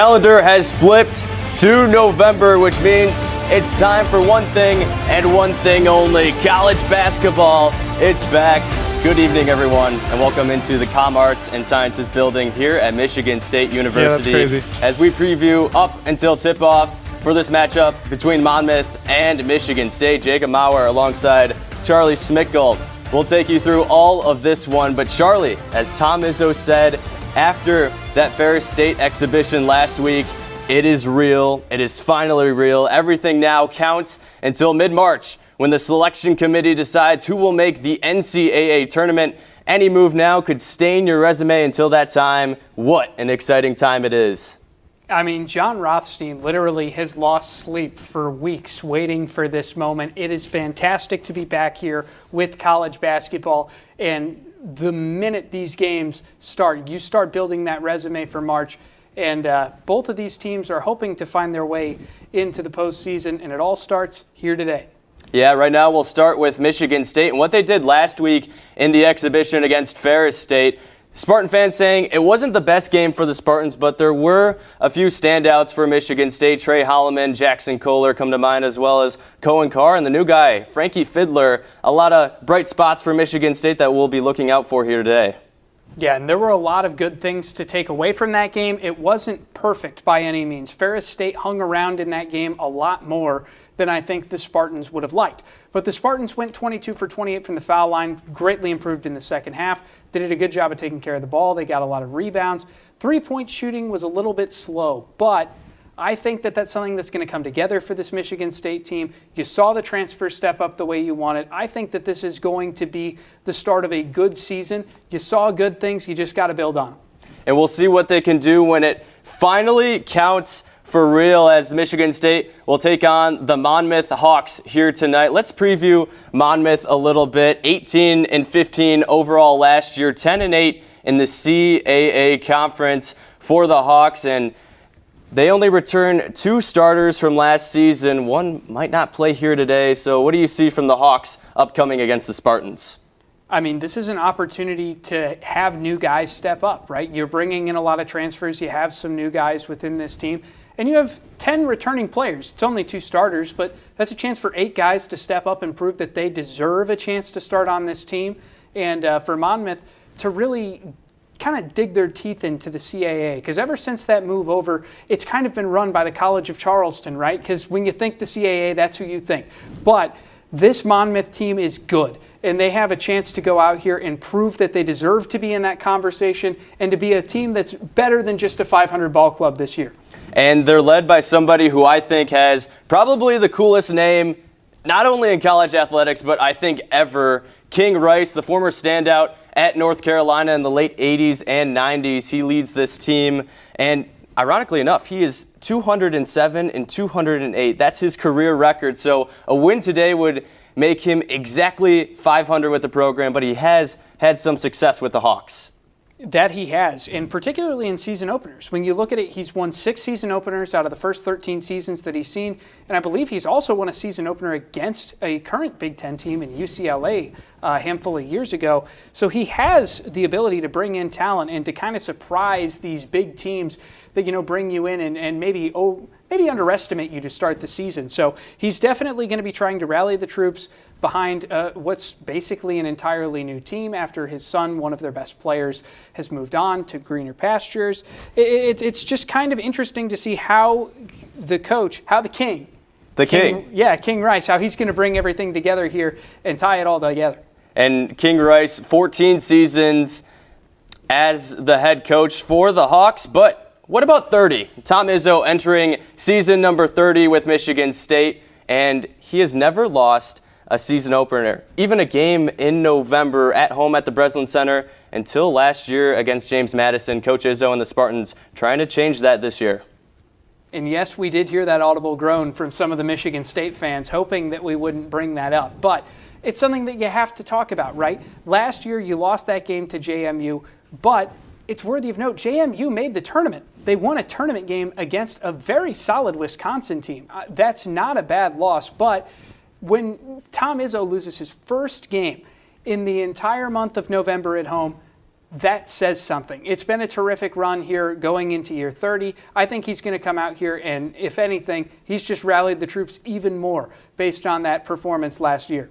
Calendar has flipped to November, which means it's time for one thing and one thing only: college basketball. It's back. Good evening, everyone, and welcome into the Com Arts and Sciences building here at Michigan State University. Yeah, that's crazy. As we preview up until tip-off for this matchup between Monmouth and Michigan State, Jacob Maurer alongside Charlie Smickle will take you through all of this one. But Charlie, as Tom Izzo said after that Ferris State exhibition last week, it is real. It is finally real. Everything now counts until mid-March, when the selection committee decides who will make the NCAA tournament. Any move now could stain your resume until that time. What an exciting time it is. I mean, John Rothstein literally has lost sleep for weeks waiting for this moment. It is fantastic to be back here with college basketball. And the minute these games start, you start building that resume for March. And both of these teams are hoping to find their way into the postseason, and it all starts here today. Yeah, right now we'll start with Michigan State and what they did last week in the exhibition against Ferris State. Spartan fans saying it wasn't the best game for the Spartans, but there were a few standouts for Michigan State. Trey Holloman, Jackson Kohler come to mind, as well as Cohen Carr and the new guy, Frankie Fiddler. A lot of bright spots for Michigan State that we'll be looking out for here today. Yeah, and there were a lot of good things to take away from that game. It wasn't perfect by any means. Ferris State hung around in that game a lot more than I think the Spartans would have liked. But the Spartans went 22 for 28 from the foul line, greatly improved in the second half. They did a good job of taking care of the ball. They got a lot of rebounds. Three-point shooting was a little bit slow, but I think that that's something that's going to come together for this Michigan State team. You saw the transfer step up the way you wanted. I think that this is going to be the start of a good season. You saw good things. You just got to build on them. And we'll see what they can do when it finally counts for real, as Michigan State will take on the Monmouth Hawks here tonight. Let's preview Monmouth a little bit. 18-15 overall last year, 10-8 in the CAA conference for the Hawks, and they only return two starters from last season. One might not play here today. So what do you see from the Hawks upcoming against the Spartans? I mean, this is an opportunity to have new guys step up, right? You're bringing in a lot of transfers. You have some new guys within this team. And you have 10 returning players. It's only two starters, but that's a chance for 8 guys to step up and prove that they deserve a chance to start on this team. And for Monmouth to really kind of dig their teeth into the CAA. Because ever since that move over, it's kind of been run by the College of Charleston, right? Because when you think the CAA, that's who you think. But this Monmouth team is good, and they have a chance to go out here and prove that they deserve to be in that conversation and to be a team that's better than just a 500 ball club this year. And they're led by somebody who I think has probably the coolest name, not only in college athletics, but I think ever. King Rice, the former standout at North Carolina in the late 80s and 90s. He leads this team, and ironically enough, he is 207 and 208. That's his career record. So a win today would make him exactly 500 with the program, but he has had some success with the Hawks. That he has, and particularly in season openers. When you look at it, he's won 6 season openers out of the first 13 seasons that he's seen, and I believe he's also won a season opener against a current Big Ten team in UCLA a handful of years ago. So he has the ability to bring in talent and to kind of surprise these big teams that, you know, bring you in and maybe underestimate you to start the season. So he's definitely going to be trying to rally the troops behind what's basically an entirely new team after his son, one of their best players, has moved on to greener pastures. It's just kind of interesting to see how the coach, how the King, King Rice, how he's going to bring everything together here and tie it all together. And King Rice, 14 seasons as the head coach for the Hawks, but what about 30? Tom Izzo entering season number 30 with Michigan State, and he has never lost a season opener, even a game in November at home at the Breslin Center until last year against James Madison. Coach Izzo and the Spartans trying to change that this year. And yes, we did hear that audible groan from some of the Michigan State fans, hoping that we wouldn't bring that up. But it's something that you have to talk about, right? Last year, you lost that game to JMU, but it's worthy of note, JMU made the tournament. They won a tournament game against a very solid Wisconsin team. That's not a bad loss, but when Tom Izzo loses his first game in the entire month of November at home, that says something. It's been a terrific run here going into year 30. I think he's going to come out here and, if anything, he's just rallied the troops even more based on that performance last year.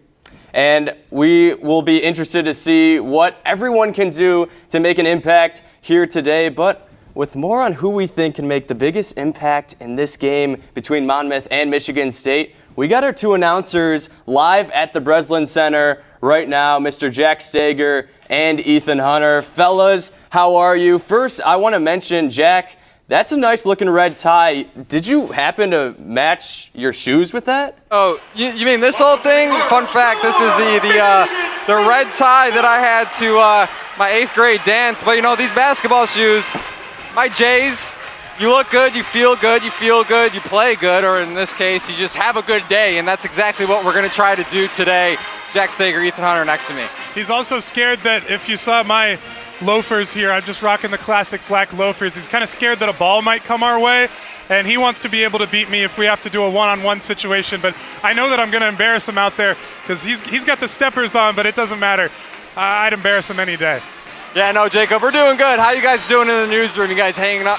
And we will be interested to see what everyone can do to make an impact here today, but with more on who we think can make the biggest impact in this game between Monmouth and Michigan State, we got our two announcers live at the Breslin Center right now, Mr. Jack Stager and Ethan Hunter. Fellas, how are you? First, I want to mention, Jack, that's a nice looking red tie. Did you happen to match your shoes with that? Oh, you mean this whole thing? Fun fact, this is the red tie that I had to my 8th grade dance. But these basketball shoes, my J's, you look good, you feel good, you play good, or in this case, you just have a good day, and that's exactly what we're going to try to do today. Jack Stager, Ethan Hunter next to me. He's also scared that if you saw my loafers here, I'm just rocking the classic black loafers. He's kind of scared that a ball might come our way, and he wants to be able to beat me if we have to do a one-on-one situation. But I know that I'm going to embarrass him out there because he's got the steppers on, but it doesn't matter. I'd embarrass him any day. Yeah, no, Jacob, we're doing good. How you guys doing in the newsroom? You guys hanging out,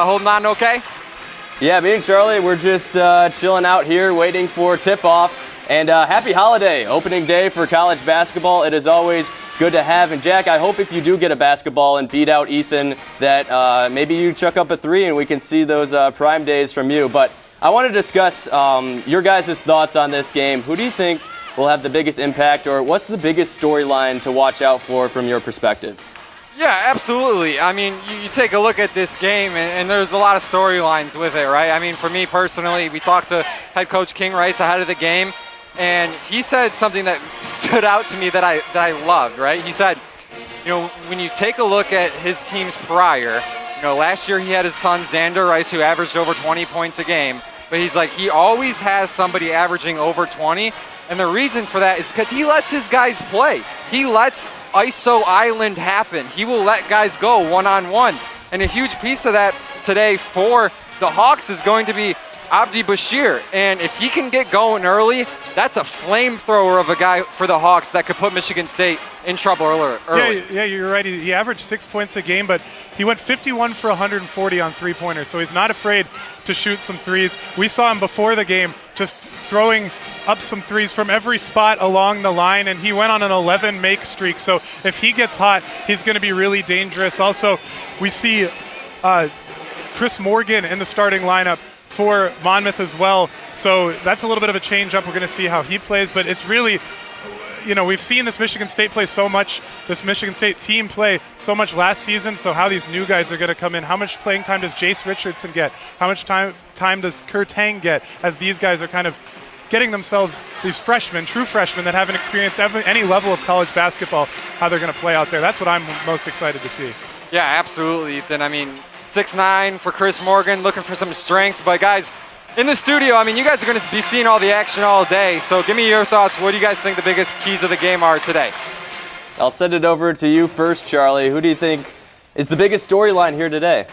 holding on okay? Yeah, me and Charlie, we're just chilling out here waiting for tip-off. And happy holiday, opening day for college basketball. It is always good to have. And Jack, I hope if you do get a basketball and beat out Ethan that maybe you chuck up a three and we can see those prime days from you. But I want to discuss your guys' thoughts on this game. Who do you think will have the biggest impact, or what's the biggest storyline to watch out for from your perspective? Yeah, absolutely. I mean, you take a look at this game, and there's a lot of storylines with it, right? I mean, for me personally, we talked to head coach King Rice ahead of the game, and he said something that stood out to me that I loved, right? He said, when you take a look at his teams prior, last year he had his son Xander Rice, who averaged over 20 points a game, but he's like, he always has somebody averaging over 20, and the reason for that is because he lets his guys play. He lets ISO Island happen. He will let guys go one-on-one. And a huge piece of that today for the Hawks is going to be Abdi Bashir. And if he can get going early, that's a flamethrower of a guy for the Hawks that could put Michigan State in trouble early. Yeah, you're right. He averaged 6 points a game, but he went 51 for 140 on three-pointers, so he's not afraid to shoot some threes. We saw him before the game just throwing up some threes from every spot along the line, and he went on an 11-make streak. So if he gets hot, he's going to be really dangerous. Also, we see Chris Morgan in the starting lineup for Monmouth as well. So that's a little bit of a change up. We're going to see how he plays, but it's really, we've seen this Michigan State team play so much last season. So how these new guys are going to come in, how much playing time does Jace Richardson get? How much time does Kurt Tang get as these guys are kind of getting themselves, these true freshmen that haven't experienced any level of college basketball, how they're going to play out there. That's what I'm most excited to see. Yeah, absolutely, Ethan. I mean, 6'9" for Chris Morgan, looking for some strength. But guys, in the studio, I mean, you guys are going to be seeing all the action all day. So give me your thoughts. What do you guys think the biggest keys of the game are today? I'll send it over to you first, Charlie. Who do you think is the biggest storyline here today?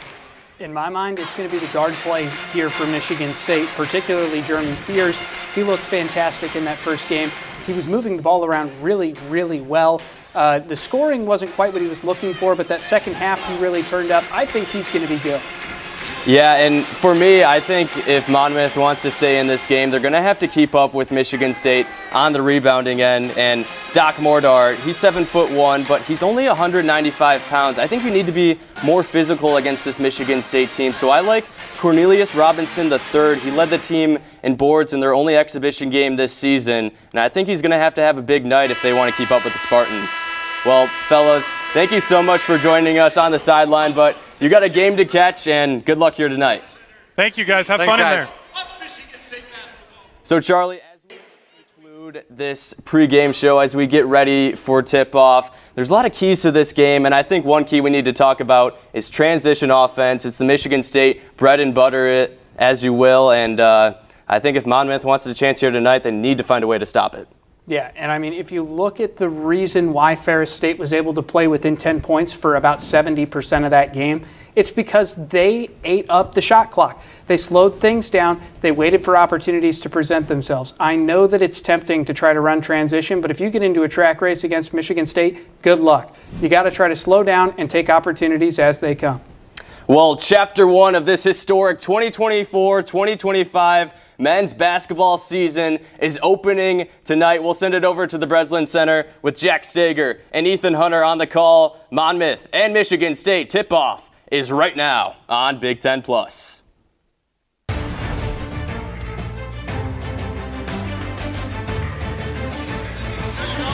In my mind, it's going to be the guard play here for Michigan State, particularly Jeremy Fears. He looked fantastic in that first game. He was moving the ball around really, really well. The scoring wasn't quite what he was looking for, but that second half he really turned up. I think he's going to be good. Yeah, and for me, I think if Monmouth wants to stay in this game, they're going to have to keep up with Michigan State on the rebounding end. And Doc Mordar, he's 7'1", but he's only 195 pounds. I think we need to be more physical against this Michigan State team. So I like Cornelius Robinson III. He led the team in boards in their only exhibition game this season. And I think he's going to have a big night if they want to keep up with the Spartans. Well, fellas, thank you so much for joining us on the sideline, but you got a game to catch, and good luck here tonight. Thank you, guys. Have Thanks, fun guys. in there. So, Charlie, as we conclude this pregame show, as we get ready for tip-off, there's a lot of keys to this game, and I think one key we need to talk about is transition offense. It's the Michigan State bread and butter, it as you will, and I think if Monmouth wants a chance here tonight, they need to find a way to stop it. Yeah, and I mean, if you look at the reason why Ferris State was able to play within 10 points for about 70% of that game, it's because they ate up the shot clock. They slowed things down. They waited for opportunities to present themselves. I know that it's tempting to try to run transition, but if you get into a track race against Michigan State, good luck. You got to try to slow down and take opportunities as they come. Well, Chapter 1 of this historic 2024-2025 men's basketball season is opening tonight. We'll send it over to the Breslin Center with Jack Stager and Ethan Hunter on the call. Monmouth and Michigan State tip-off is right now on Big Ten Plus.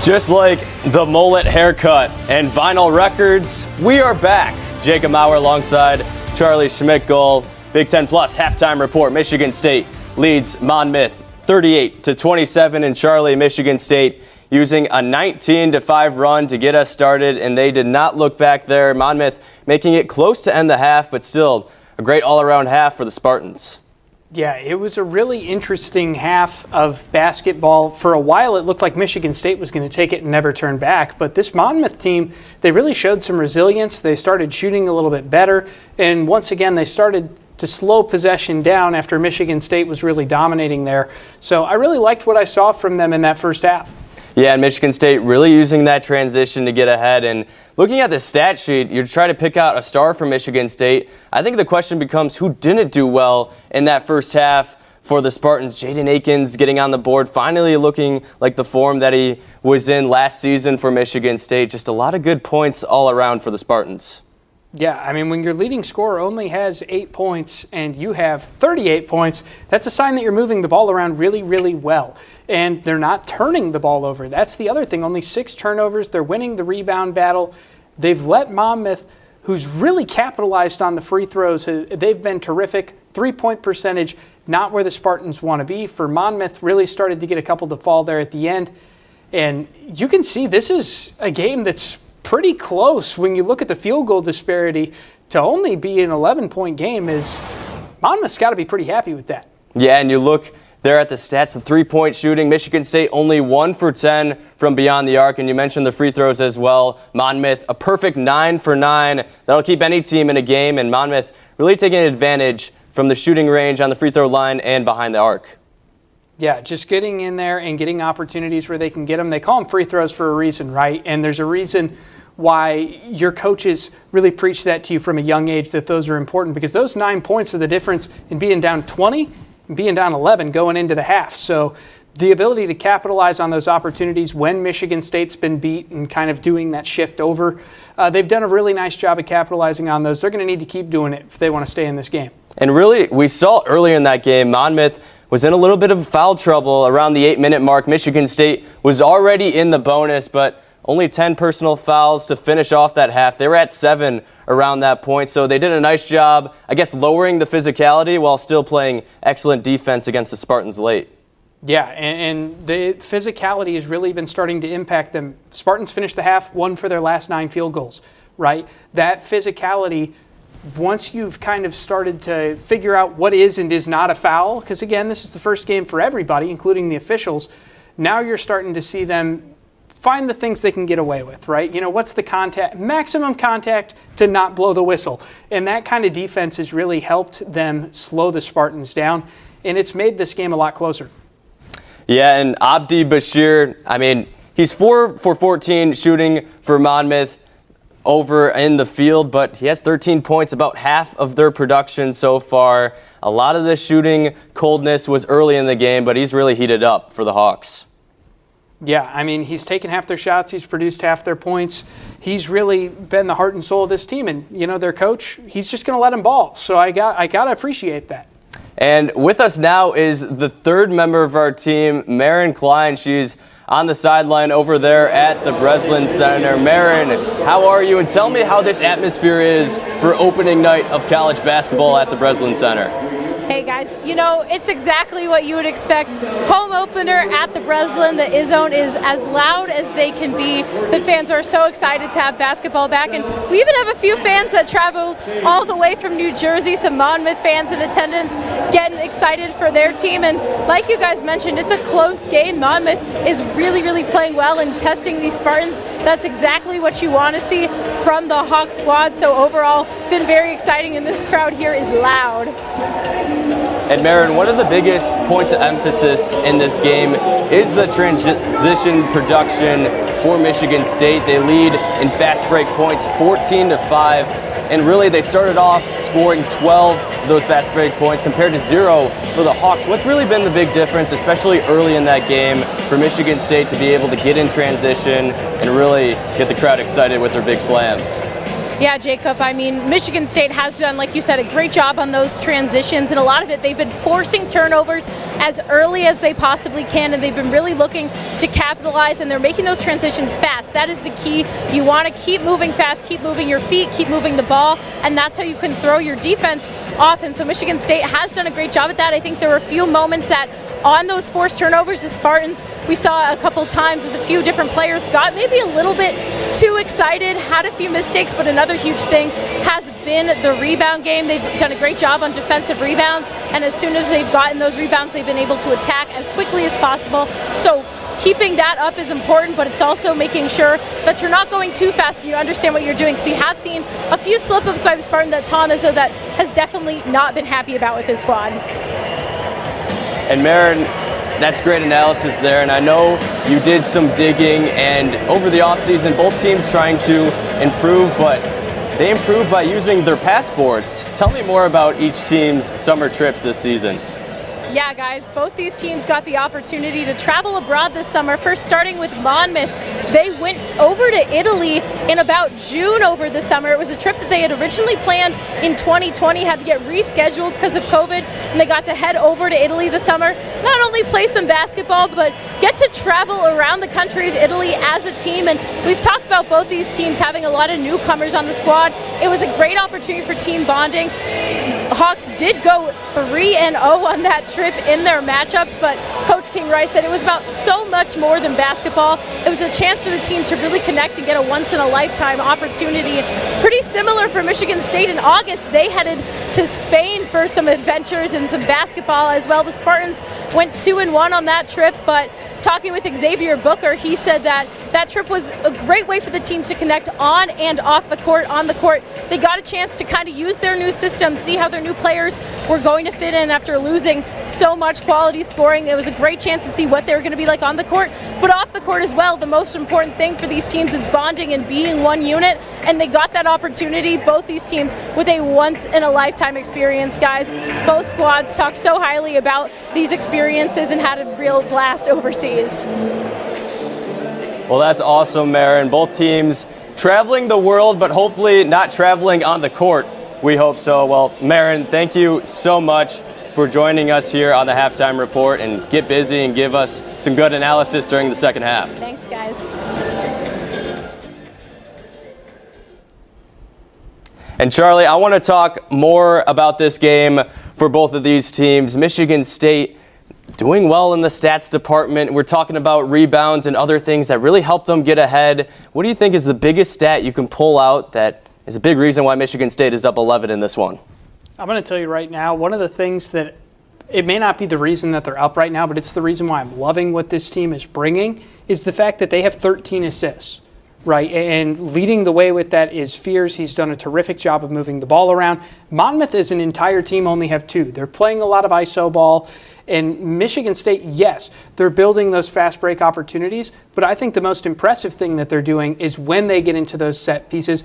Just like the mullet haircut and vinyl records, we are back. Jacob Maurer alongside Charlie Schmidt-Gold. Big Ten Plus halftime report. Michigan State leads Monmouth 38-27, and Charlie, Michigan State using a 19-5 run to get us started, and they did not look back there. Monmouth making it close to end the half, but still a great all-around half for the Spartans. Yeah, it was a really interesting half of basketball. For a while, it looked like Michigan State was going to take it and never turn back. But this Monmouth team, they really showed some resilience. They started shooting a little bit better. And once again, they started to slow possession down after Michigan State was really dominating there. So I really liked what I saw from them in that first half. Yeah, and Michigan State really using that transition to get ahead. And looking at the stat sheet, you try to pick out a star for Michigan State. I think the question becomes who didn't do well in that first half for the Spartans. Jaden Akins getting on the board, finally looking like the form that he was in last season for Michigan State. Just a lot of good points all around for the Spartans. Yeah, I mean, when your leading scorer only has 8 points and you have 38 points, that's a sign that you're moving the ball around really, really well. And they're not turning the ball over. That's the other thing. Only 6 turnovers. They're winning the rebound battle. They've let Monmouth, who's really capitalized on the free throws, they've been terrific. 3-point percentage, not where the Spartans want to be. For Monmouth, really started to get a couple to fall there at the end. And you can see this is a game that's pretty close when you look at the field goal disparity. To only be an 11-point game is Monmouth's got to be pretty happy with that. Yeah, and you look there at the stats, the three-point shooting. Michigan State only 1 for 10 from beyond the arc, and you mentioned the free throws as well. Monmouth, a perfect 9 for 9. That'll keep any team in a game, and Monmouth really taking advantage from the shooting range on the free throw line and behind the arc. Yeah, just getting in there and getting opportunities where they can get them. They call them free throws for a reason, right? And there's a reason why your coaches really preach that to you from a young age, that those are important, because those 9 points are the difference in being down 20 and being down 11 going into the half. So the ability to capitalize on those opportunities when Michigan State's been beat and kind of doing that shift over, they've done a really nice job of capitalizing on those. They're going to need to keep doing it if they want to stay in this game. And really, we saw earlier in that game, Monmouth was in a little bit of foul trouble around the 8-minute mark. Michigan State was already in the bonus, but only 10 personal fouls to finish off that half. They were at 7 around that point, so they did a nice job, I guess, lowering the physicality while still playing excellent defense against the Spartans late. Yeah, and the physicality has really been starting to impact them. Spartans finished the half 1 for their last 9 field goals, right? That physicality, once you've kind of started to figure out what is and is not a foul, because again, this is the first game for everybody, including the officials, now you're starting to see them find the things they can get away with, right? You know, what's the contact, maximum contact to not blow the whistle? And that kind of defense has really helped them slow the Spartans down, and it's made this game a lot closer. Yeah, and Abdi Bashir, I mean, he's 4 for 14 shooting for Monmouth over in the field, but he has 13 points, about half of their production so far. A lot of the shooting coldness was early in the game, but he's really heated up for the Hawks. Yeah, I mean, he's taken half their shots. He's produced half their points. He's really been the heart and soul of this team. And, you know, their coach, he's just going to let him ball. So I got to appreciate that. And with us now is the third member of our team, Marin Klein. She's on the sideline over there at the Breslin Center. Marin, how are you? And tell me how this atmosphere is for opening night of college basketball at the Breslin Center. Hey guys, you know, it's exactly what you would expect. Home opener at the Breslin. The Izzone is as loud as they can be. The fans are so excited to have basketball back, and we even have a few fans that travel all the way from New Jersey, some Monmouth fans in attendance, getting excited for their team. And like you guys mentioned, it's a close game. Monmouth is really, really playing well and testing these Spartans. That's exactly what you want to see from the Hawks squad. So overall, been very exciting, and this crowd here is loud. And Marin, one of the biggest points of emphasis in this game is the transition production for Michigan State. They lead in fast break points 14-5, and really they started off scoring 12 of those fast break points compared to 0 for the Hawks. What's really been the big difference, especially early in that game, for Michigan State to be able to get in transition and really get the crowd excited with their big slams? Yeah, Jacob, I mean, Michigan State has done, like you said, a great job on those transitions, and a lot of it, they've been forcing turnovers as early as they possibly can, and they've been really looking to capitalize, and they're making those transitions fast. That is the key. You want to keep moving fast, keep moving your feet, keep moving the ball, and that's how you can throw your defense off, and so Michigan State has done a great job at that. I think there were a few moments that on those forced turnovers, the Spartans, we saw a couple times with a few different players got maybe a little bit too excited, had a few mistakes, but another huge thing has been the rebound game. They've done a great job on defensive rebounds, and as soon as they've gotten those rebounds, they've been able to attack as quickly as possible. So keeping that up is important, but it's also making sure that you're not going too fast and you understand what you're doing. So we have seen a few slip-ups by the Spartan that Tom Izzo that has definitely not been happy about with his squad. And Marin, that's great analysis there, and I know you did some digging, and over the offseason, both teams trying to improve, but they improved by using their passports. Tell me more about each team's summer trips this season. Yeah, guys, both these teams got the opportunity to travel abroad this summer. First, starting with Monmouth, they went over to Italy in about June over the summer. It was a trip that they had originally planned in 2020, had to get rescheduled because of COVID, and they got to head over to Italy this summer. Not only play some basketball, but get to travel around the country of Italy as a team. And we've talked about both these teams having a lot of newcomers on the squad. It was a great opportunity for team bonding. Hawks did go 3-0 on that trip in their matchups, but Coach King Rice said it was about so much more than basketball. It was a chance for the team to really connect and get a once-in-a-lifetime opportunity. Pretty similar for Michigan State. In August, they headed to Spain for some adventures and some basketball as well. The Spartans went 2-1 on that trip, but talking with Xavier Booker, he said that that trip was a great way for the team to connect on and off the court. On the court, they got a chance to kind of use their new system, see how their new players were going to fit in after losing so much quality scoring. It was a great chance to see what they were going to be like on the court, but off the court as well. The most important thing for these teams is bonding and being one unit, and they got that opportunity, both these teams, with a once-in-a-lifetime experience, guys. Both squads talked so highly about these experiences and had a real blast overseas. Well, that's awesome, Marin. Both teams traveling the world, but hopefully not traveling on the court. We hope so. Well, Marin, thank you so much for joining us here on the Halftime Report, and get busy and give us some good analysis during the second half. Thanks, guys. And Charlie, I want to talk more about this game for both of these teams. Michigan State doing well in the stats department. We're talking about rebounds and other things that really help them get ahead. What do you think is the biggest stat you can pull out that is a big reason why Michigan State is up 11 in this one? I'm going to tell you right now, one of the things that it may not be the reason that they're up right now, but it's the reason why I'm loving what this team is bringing, is the fact that they have 13 assists. Right, and leading the way with that is Fears. He's done a terrific job of moving the ball around. Monmouth as an entire team only have 2. They're playing a lot of iso ball. And Michigan State, yes, they're building those fast break opportunities, but I think the most impressive thing that they're doing is when they get into those set pieces.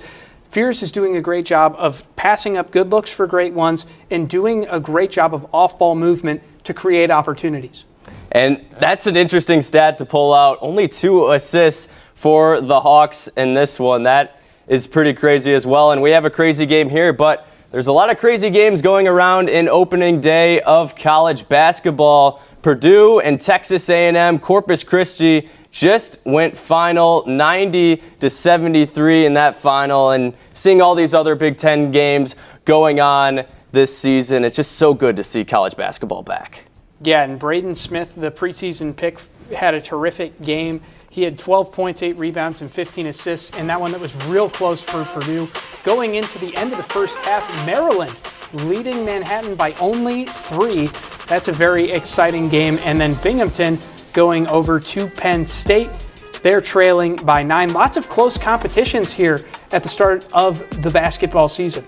Fears is doing a great job of passing up good looks for great ones and doing a great job of off-ball movement to create opportunities. And that's an interesting stat to pull out. Only 2 assists for the Hawks in this one. That is pretty crazy as well. And we have a crazy game here, but there's a lot of crazy games going around in opening day of college basketball. Purdue and Texas A&M, Corpus Christi just went final 90-73 in that final, and seeing all these other Big Ten games going on this season. It's just so good to see college basketball back. Yeah, and Braden Smith, the preseason pick, had a terrific game. He had 12 points, 8 rebounds, and 15 assists, and that one that was real close for Purdue. Going into the end of the first half, Maryland leading Manhattan by only 3. That's a very exciting game. And then Binghamton going over to Penn State. They're trailing by 9. Lots of close competitions here at the start of the basketball season.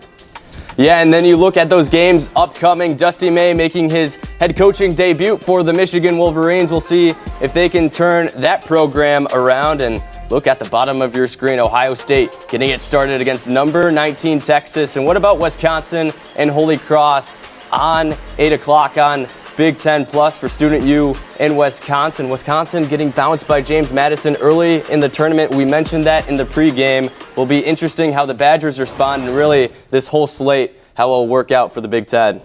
Yeah, and then you look at those games upcoming. Dusty May making his head coaching debut for the Michigan Wolverines. We'll see if they can turn that program around. And look at the bottom of your screen, Ohio State getting it started against number 19 Texas. And what about Wisconsin and Holy Cross on 8 o'clock on Big Ten Plus for Student U in Wisconsin. Wisconsin getting bounced by James Madison early in the tournament. We mentioned that in the pregame. Will be interesting how the Badgers respond and really this whole slate, how it will work out for the Big Ten.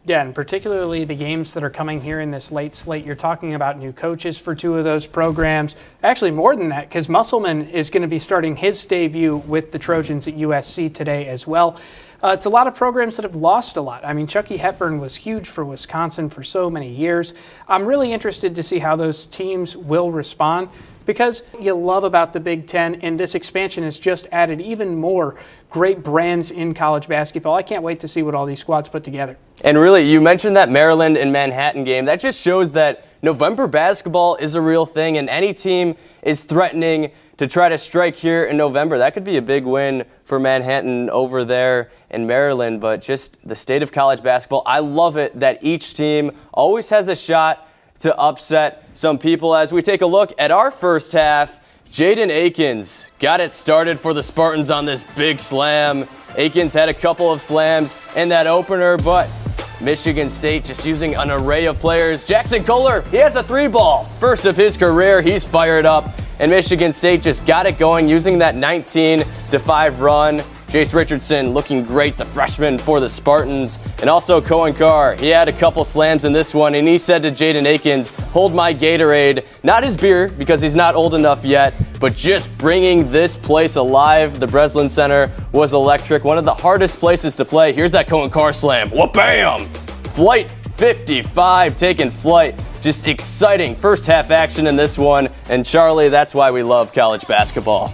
Yeah, and particularly the games that are coming here in this late slate. You're talking about new coaches for 2 of those programs. Actually, more than that, because Musselman is going to be starting his debut with the Trojans at USC today as well. It's a lot of programs that have lost a lot. I mean, Chucky Hepburn was huge for Wisconsin for so many years. I'm really interested to see how those teams will respond, because you love about the Big Ten, and this expansion has just added even more great brands in college basketball. I can't wait to see what all these squads put together. And really, you mentioned that Maryland and Manhattan game. That just shows that November basketball is a real thing, and any team is threatening to try to strike here in November. That could be a big win for Manhattan over there in Maryland, but just the state of college basketball. I love it that each team always has a shot to upset some people. As we take a look at our first half, Jaden Akins got it started for the Spartans on this big slam. Akins had a couple of slams in that opener, but Michigan State just using an array of players. Jackson Kohler, he has a 3-ball. First of his career, he's fired up. And Michigan State just got it going using that 19-5 run. Jace Richardson looking great, the freshman for the Spartans. And also Cohen Carr, he had a couple slams in this one, and he said to Jaden Akins, hold my Gatorade. Not his beer, because he's not old enough yet, but just bringing this place alive. The Breslin Center was electric, one of the hardest places to play. Here's that Cohen Carr slam. Wha-bam! Flight 55 taking flight. Just exciting first half action in this one. And Charlie, that's why we love college basketball.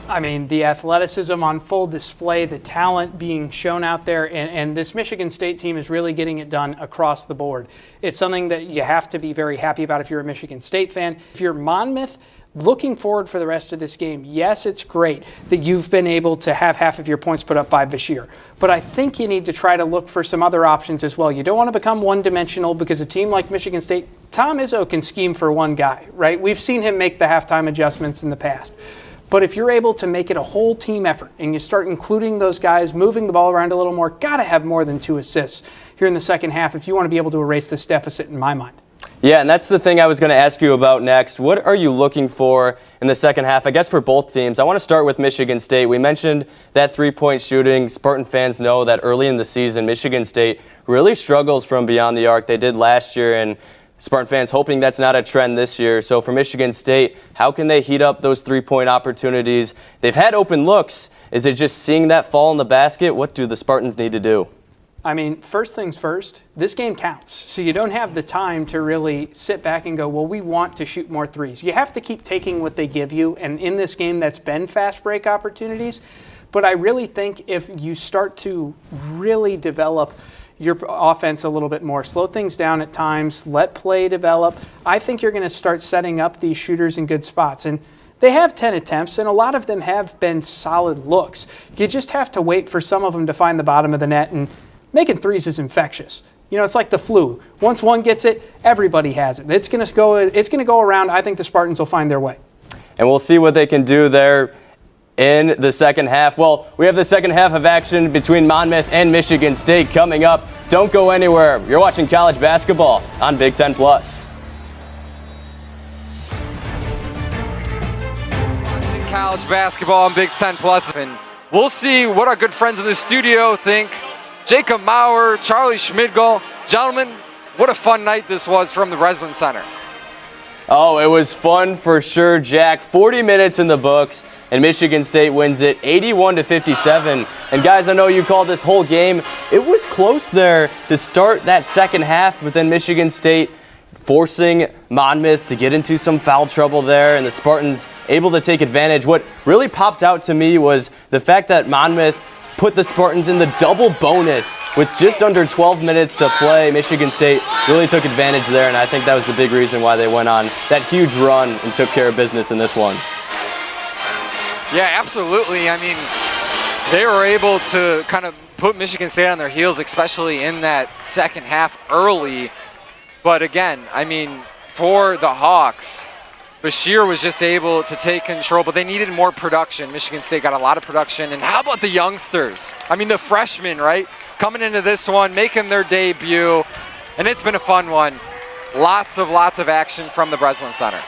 I mean, the athleticism on full display, the talent being shown out there, and this Michigan State team is really getting it done across the board. It's something that you have to be very happy about if you're a Michigan State fan. If you're Monmouth, looking forward for the rest of this game, yes, it's great that you've been able to have half of your points put up by Bashir, but I think you need to try to look for some other options as well. You don't want to become one-dimensional, because a team like Michigan State, Tom Izzo can scheme for one guy, right? We've seen him make the halftime adjustments in the past. But if you're able to make it a whole team effort and you start including those guys, moving the ball around a little more, got to have more than 2 assists here in the second half if you want to be able to erase this deficit, in my mind. Yeah, and that's the thing I was going to ask you about next. What are you looking for in the second half, I guess, for both teams? I want to start with Michigan State. We mentioned that 3-point shooting. Spartan fans know that early in the season, Michigan State really struggles from beyond the arc. They did last year, and Spartan fans hoping that's not a trend this year. So for Michigan State, how can they heat up those 3-point opportunities? They've had open looks. Is it just seeing that fall in the basket? What do the Spartans need to do? I mean, first things first, this game counts. So you don't have the time to really sit back and go, well, we want to shoot more threes. You have to keep taking what they give you. And in this game, that's been fast break opportunities. But I really think if you start to really develop your offense a little bit more, slow things down at times, let play develop, I think you're going to start setting up these shooters in good spots. And they have 10 attempts, and a lot of them have been solid looks. You just have to wait for some of them to find the bottom of the net, and making threes is infectious. You know, it's like the flu. Once one gets it, everybody has it. It's going to go around. I think the Spartans will find their way. And we'll see what they can do there in the second half. Well, we have the second half of action between Monmouth and Michigan State coming up. Don't go anywhere. You're watching college basketball on Big Ten Plus. Watching college basketball on Big Ten Plus, and we'll see what our good friends in the studio think. Jacob Maurer, Charlie Schmidgall. Gentlemen, what a fun night this was from the Breslin Center. Oh, it was fun for sure, Jack. 40 minutes in the books, and Michigan State wins it 81-57. And guys, I know you called this whole game. It was close there to start that second half, but then Michigan State forcing Monmouth to get into some foul trouble there, and the Spartans able to take advantage. What really popped out to me was the fact that Monmouth put the Spartans in the double bonus with just under 12 minutes to play. Michigan State really took advantage there, and I think that was the big reason why they went on that huge run and took care of business in this one. Yeah, absolutely. I mean, they were able to kind of put Michigan State on their heels, especially in that second half early. But again, I mean, for the Hawks, Bashir was just able to take control, but they needed more production. Michigan State got a lot of production. And how about the youngsters? I mean, the freshmen, right? Coming into this one, making their debut. And it's been a fun one. Lots of action from the Breslin Center.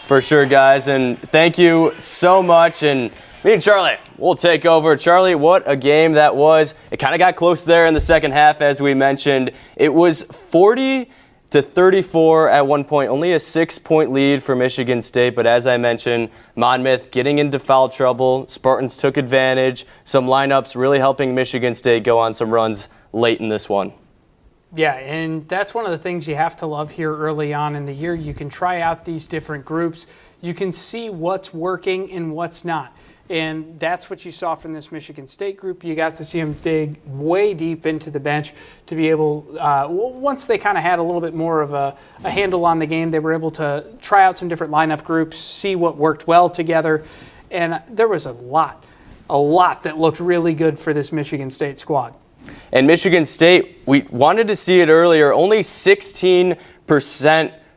For sure, guys. And thank you so much. And me and Charlie, we'll take over. Charlie, what a game that was. It kind of got close there in the second half, as we mentioned. It was 40-34 at one point, only a 6-point lead for Michigan State. But as I mentioned, Monmouth getting into foul trouble. Spartans took advantage. Some lineups really helping Michigan State go on some runs late in this one. Yeah, and that's one of the things you have to love here early on in the year. You can try out these different groups. You can see what's working and what's not. And that's what you saw from this Michigan State group. You got to see them dig way deep into the bench to be able, once they kind of had a little bit more of a handle on the game, they were able to try out some different lineup groups, see what worked well together. And there was a lot that looked really good for this Michigan State squad. And Michigan State, we wanted to see it earlier, only 16%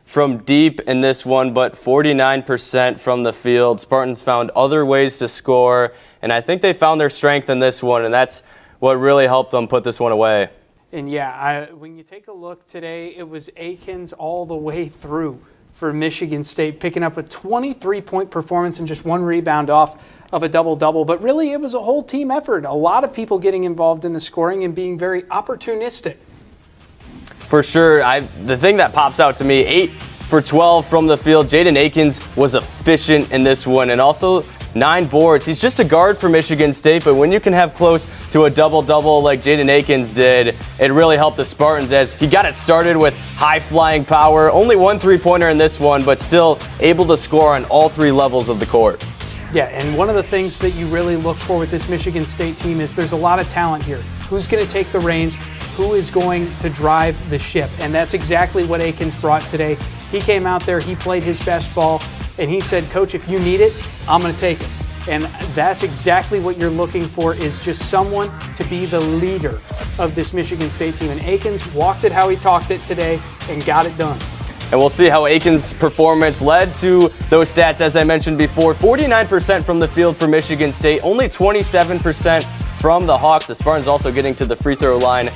from deep in this one, but 49% from the field. Spartans found other ways to score, and I think they found their strength in this one, and that's what really helped them put this one away. And yeah, when you take a look today, it was Akins all the way through for Michigan State, picking up a 23-point performance and just one rebound off of a double-double. But really, it was a whole team effort. A lot of people getting involved in the scoring and being very opportunistic. For sure. The thing that pops out to me, 8 for 12 from the field. Jaden Akins was efficient in this one, and also 9 boards. He's just a guard for Michigan State, but when you can have close to a double-double like Jaden Akins did, it really helped the Spartans as he got it started with high-flying power. Only 1 3-pointer in this one, but still able to score on all 3 levels of the court. Yeah, and one of the things that you really look for with this Michigan State team is there's a lot of talent here. Who's going to take the reins? Who is going to drive the ship? And that's exactly what Akins brought today. He came out there, he played his best ball, and he said, Coach, if you need it, I'm going to take it. And that's exactly what you're looking for, is just someone to be the leader of this Michigan State team. And Akins walked it how he talked it today and got it done. And we'll see how Akins' performance led to those stats, as I mentioned before. 49% from the field for Michigan State, only 27% from the Hawks. The Spartans also getting to the free throw line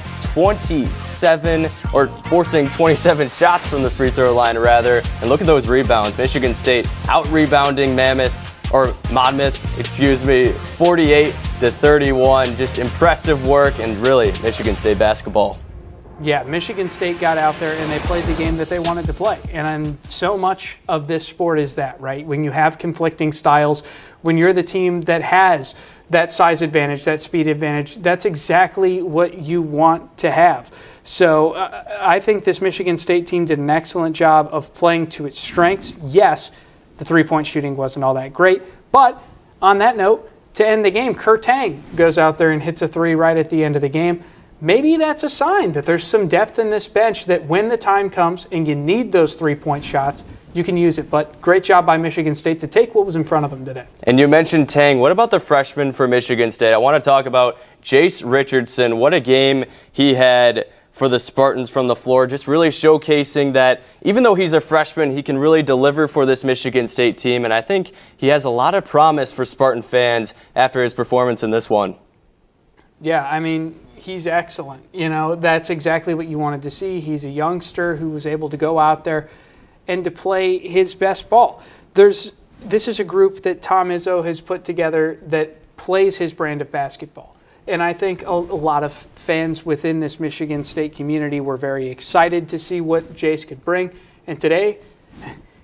forcing 27 shots from the free throw line, rather. And look at those rebounds. Michigan State out-rebounding Monmouth, 48-31. Just impressive work, and really Michigan State basketball. Yeah, Michigan State got out there and they played the game that they wanted to play. And so much of this sport is that, right? When you have conflicting styles, when you're the team that has that size advantage, that speed advantage, that's exactly what you want to have. So I think this Michigan State team did an excellent job of playing to its strengths. Yes, the three-point shooting wasn't all that great, but on that note, to end the game, Kurt Tang goes out there and hits a 3 right at the end of the game. Maybe that's a sign that there's some depth in this bench, that when the time comes and you need those three-point shots, you can use it. But great job by Michigan State to take what was in front of them today. And you mentioned Tang. What about the freshman for Michigan State? I want to talk about Jace Richardson. What a game he had for the Spartans from the floor, just really showcasing that even though he's a freshman, he can really deliver for this Michigan State team. And I think he has a lot of promise for Spartan fans after his performance in this one. Yeah, I mean, he's excellent. You know, that's exactly what you wanted to see. He's a youngster who was able to go out there and to play his best ball. This is a group that Tom Izzo has put together that plays his brand of basketball. And I think a lot of fans within this Michigan State community were very excited to see what Jace could bring. And today,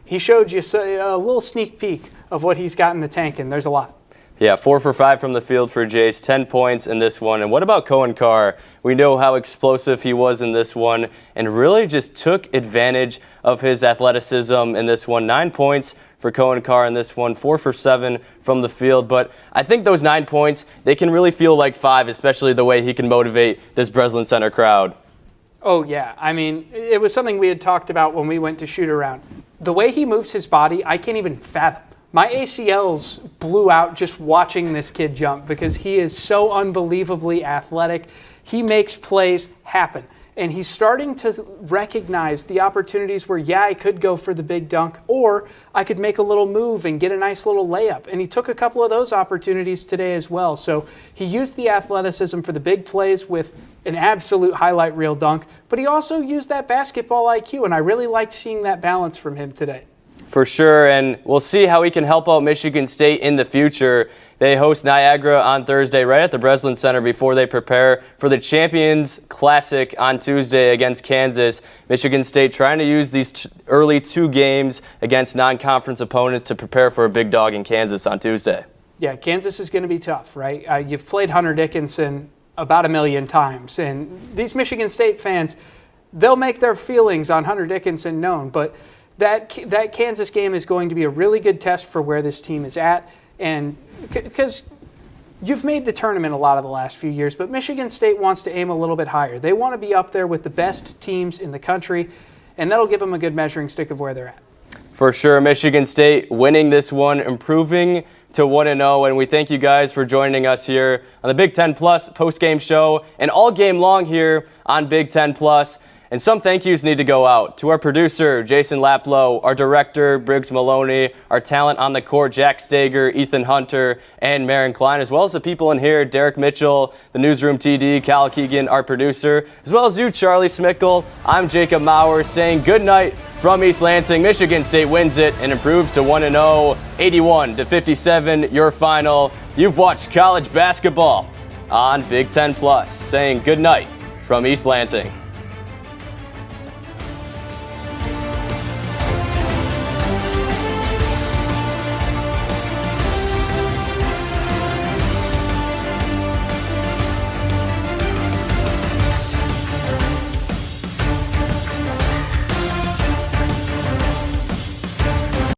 he showed you a little sneak peek of what he's got in the tank, and there's a lot. Yeah, 4 for 5 from the field for Jace, 10 points in this one. And what about Cohen Carr? We know how explosive he was in this one and really just took advantage of his athleticism in this one. 9 points for Cohen Carr in this one, 4 for 7 from the field. But I think those 9 points, they can really feel like 5, especially the way he can motivate this Breslin Center crowd. Oh, yeah. I mean, it was something we had talked about when we went to shoot around. The way he moves his body, I can't even fathom. My ACLs blew out just watching this kid jump because he is so unbelievably athletic. He makes plays happen. And he's starting to recognize the opportunities where, yeah, I could go for the big dunk, or I could make a little move and get a nice little layup. And he took a couple of those opportunities today as well. So he used the athleticism for the big plays with an absolute highlight reel dunk, but he also used that basketball IQ, and I really liked seeing that balance from him today. For sure, and we'll see how he can help out Michigan State in the future. They host Niagara on Thursday right at the Breslin Center before they prepare for the Champions Classic on Tuesday against Kansas. Michigan State trying to use these early 2 games against non-conference opponents to prepare for a big dog in Kansas on Tuesday. Yeah, Kansas is going to be tough, right? You've played Hunter Dickinson about 1 million times, and these Michigan State fans, they'll make their feelings on Hunter Dickinson known, but that Kansas game is going to be a really good test for where this team is at, and because you've made the tournament a lot of the last few years, but Michigan State wants to aim a little bit higher. They want to be up there with the best teams in the country, and that'll give them a good measuring stick of where they're at. For sure, Michigan State winning this one, improving to 1-0, and we thank you guys for joining us here on the Big Ten Plus post-game show and all game long here on Big Ten Plus. And some thank yous need to go out to our producer, Jason Laplow, our director, Briggs Maloney, our talent on the court, Jack Stager, Ethan Hunter, and Marin Klein, as well as the people in here, Derek Mitchell, the newsroom TD, Cal Keegan, our producer, as well as you, Charlie Smickel. I'm Jacob Maurer saying good night from East Lansing. Michigan State wins it and improves to 1-0, 81-57, your final. You've watched college basketball on Big Ten Plus, saying good night from East Lansing.